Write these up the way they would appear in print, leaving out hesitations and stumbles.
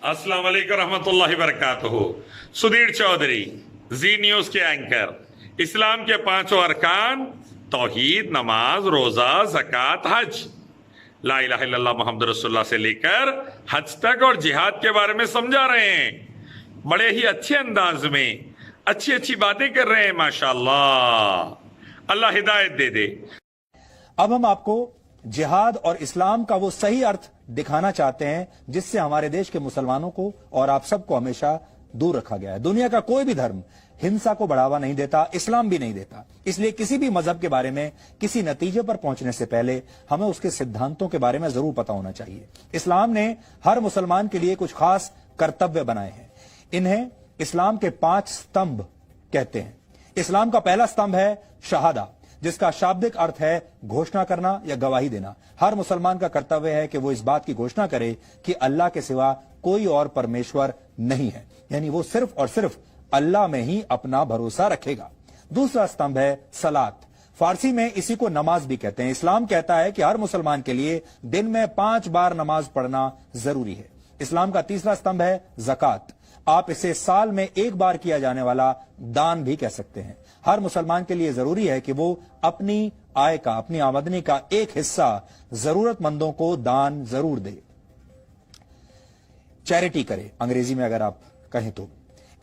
अस्सलाम वालेकुम रहमतुल्लाहि वबरकातुहू। सुधीर चौधरी, जी न्यूज के एंकर। इस्लाम के पांचों अरकान तौहीद, नमाज, रोजा, ज़कात, हज, ला इलाहा इल्लल्लाह मुहम्मद रसूलुल्लाह से लेकर हज तक और जिहाद के बारे में समझा रहे हैं। बड़े ही अच्छे अंदाज में अच्छी अच्छी बातें कर रहे हैं, माशाअल्लाह। अल्लाह हिदायत दे दे। अब हम आपको जिहाद और इस्लाम का वो सही अर्थ दिखाना चाहते हैं जिससे हमारे देश के मुसलमानों को और आप सबको हमेशा दूर रखा गया है। दुनिया का कोई भी धर्म हिंसा को बढ़ावा नहीं देता, इस्लाम भी नहीं देता। इसलिए किसी भी मजहब के बारे में किसी नतीजे पर पहुंचने से पहले हमें उसके सिद्धांतों के बारे में जरूर पता होना चाहिए। इस्लाम ने हर मुसलमान के लिए कुछ खास कर्तव्य बनाए हैं। इन्हें इस्लाम के 5 स्तंभ कहते हैं। इस्लाम का पहला स्तंभ है शहादा, जिसका शाब्दिक अर्थ है घोषणा करना या गवाही देना। हर मुसलमान का कर्तव्य है कि वो इस बात की घोषणा करे कि अल्लाह के सिवा कोई और परमेश्वर नहीं है, यानी वो सिर्फ और सिर्फ अल्लाह में ही अपना भरोसा रखेगा। दूसरा स्तंभ है सलात। फारसी में इसी को नमाज भी कहते हैं। इस्लाम कहता है कि हर मुसलमान के लिए दिन में 5 बार नमाज पढ़ना जरूरी है। इस्लाम का तीसरा स्तंभ है ज़कात। आप इसे साल में 1 बार किया जाने वाला दान भी कह सकते हैं। हर मुसलमान के लिए जरूरी है कि वो अपनी आय का, अपनी आमदनी का एक हिस्सा जरूरतमंदों को दान जरूर दे, चैरिटी करे, अंग्रेजी में अगर आप कहें तो।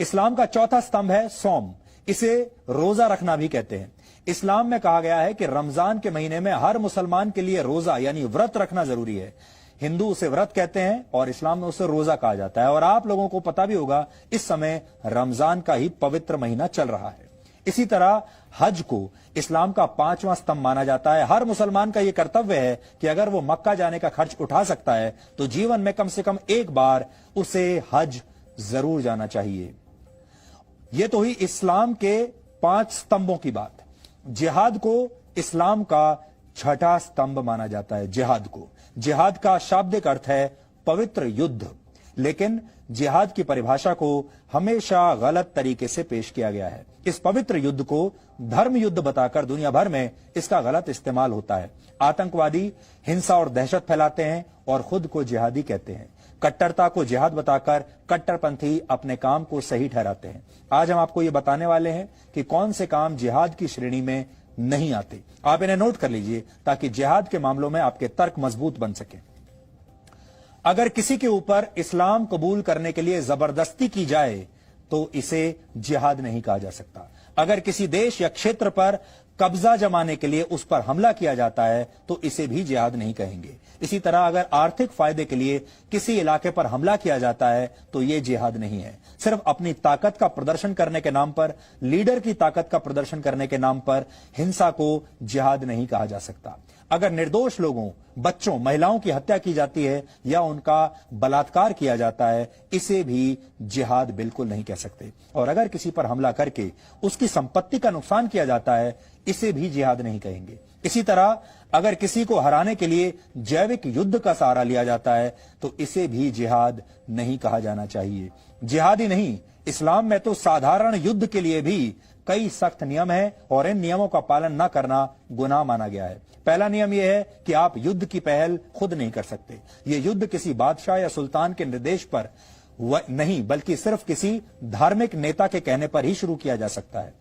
इस्लाम का चौथा स्तंभ है सौम। इसे रोजा रखना भी कहते हैं। इस्लाम में कहा गया है कि रमजान के महीने में हर मुसलमान के लिए रोजा यानी व्रत रखना जरूरी है। हिंदू उसे व्रत कहते हैं और इस्लाम में उसे रोजा कहा जाता है। और आप लोगों को पता भी होगा इस समय रमजान का ही पवित्र महीना चल रहा है। इसी तरह हज को इस्लाम का 5वां स्तंभ माना जाता है। हर मुसलमान का यह कर्तव्य है कि अगर वो मक्का जाने का खर्च उठा सकता है तो जीवन में कम से कम 1 बार उसे हज जरूर जाना चाहिए। यह तो ही इस्लाम के 5 स्तंभों की बात। जिहाद को इस्लाम का 6ठा स्तंभ माना जाता है। जिहाद का शाब्दिक अर्थ है पवित्र युद्ध, लेकिन जिहाद की परिभाषा को हमेशा गलत तरीके से पेश किया गया है। इस पवित्र युद्ध को धर्म युद्ध बताकर दुनिया भर में इसका गलत इस्तेमाल होता है। आतंकवादी हिंसा और दहशत फैलाते हैं और खुद को जिहादी कहते हैं। कट्टरता को जिहाद बताकर कट्टरपंथी अपने काम को सही ठहराते हैं। आज हम आपको ये बताने वाले हैं कि कौन से काम जिहाद की श्रेणी में नहीं आते। आप इन्हें नोट कर लीजिए ताकि जिहाद के मामलों में आपके तर्क मजबूत बन सके। अगर किसी के ऊपर इस्लाम कबूल करने के लिए जबरदस्ती की जाए तो इसे जिहाद नहीं कहा जा सकता। अगर किसी देश या क्षेत्र पर कब्जा जमाने के लिए उस पर हमला किया जाता है तो इसे भी जिहाद नहीं कहेंगे। इसी तरह अगर आर्थिक फायदे के लिए किसी इलाके पर हमला किया जाता है तो यह जिहाद नहीं है। सिर्फ अपनी ताकत का प्रदर्शन करने के नाम पर, लीडर की ताकत का प्रदर्शन करने के नाम पर हिंसा को जिहाद नहीं कहा जा सकता। अगर निर्दोष लोगों, बच्चों, महिलाओं की हत्या की जाती है या उनका बलात्कार किया जाता है, इसे भी जिहाद बिल्कुल नहीं कह सकते। और अगर किसी पर हमला करके उसकी संपत्ति का नुकसान किया जाता है, इसे भी जिहाद नहीं कहेंगे। इसी तरह अगर किसी को हराने के लिए जैविक युद्ध का सहारा लिया जाता है तो इसे भी जिहाद नहीं कहा जाना चाहिए। जिहाद ही नहीं, इस्लाम में तो साधारण युद्ध के लिए भी कई सख्त नियम हैं और इन नियमों का पालन न करना गुनाह माना गया है। पहला नियम यह है कि आप युद्ध की पहल खुद नहीं कर सकते। यह युद्ध किसी बादशाह या सुल्तान के निर्देश पर नहीं बल्कि सिर्फ किसी धार्मिक नेता के कहने पर ही शुरू किया जा सकता है।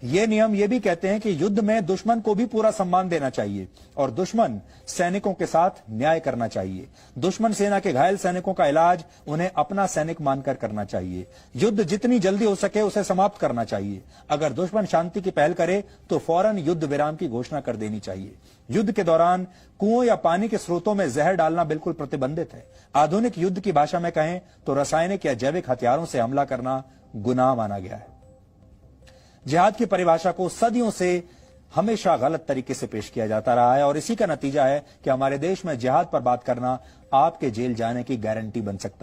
ये नियम ये भी कहते हैं कि युद्ध में दुश्मन को भी पूरा सम्मान देना चाहिए और दुश्मन सैनिकों के साथ न्याय करना चाहिए। दुश्मन सेना के घायल सैनिकों का इलाज उन्हें अपना सैनिक मानकर करना चाहिए। युद्ध जितनी जल्दी हो सके उसे समाप्त करना चाहिए। अगर दुश्मन शांति की पहल करे तो फौरन युद्ध विराम की घोषणा कर देनी चाहिए। युद्ध के दौरान कुओं या पानी के स्रोतों में जहर डालना बिल्कुल प्रतिबंधित है। आधुनिक युद्ध की भाषा में कहें तो रासायनिक या जैविक हथियारों से हमला करना गुनाह माना गया है। जिहाद की परिभाषा को सदियों से हमेशा गलत तरीके से पेश किया जाता रहा है और इसी का नतीजा है कि हमारे देश में जिहाद पर बात करना आपके जेल जाने की गारंटी बन सकता है।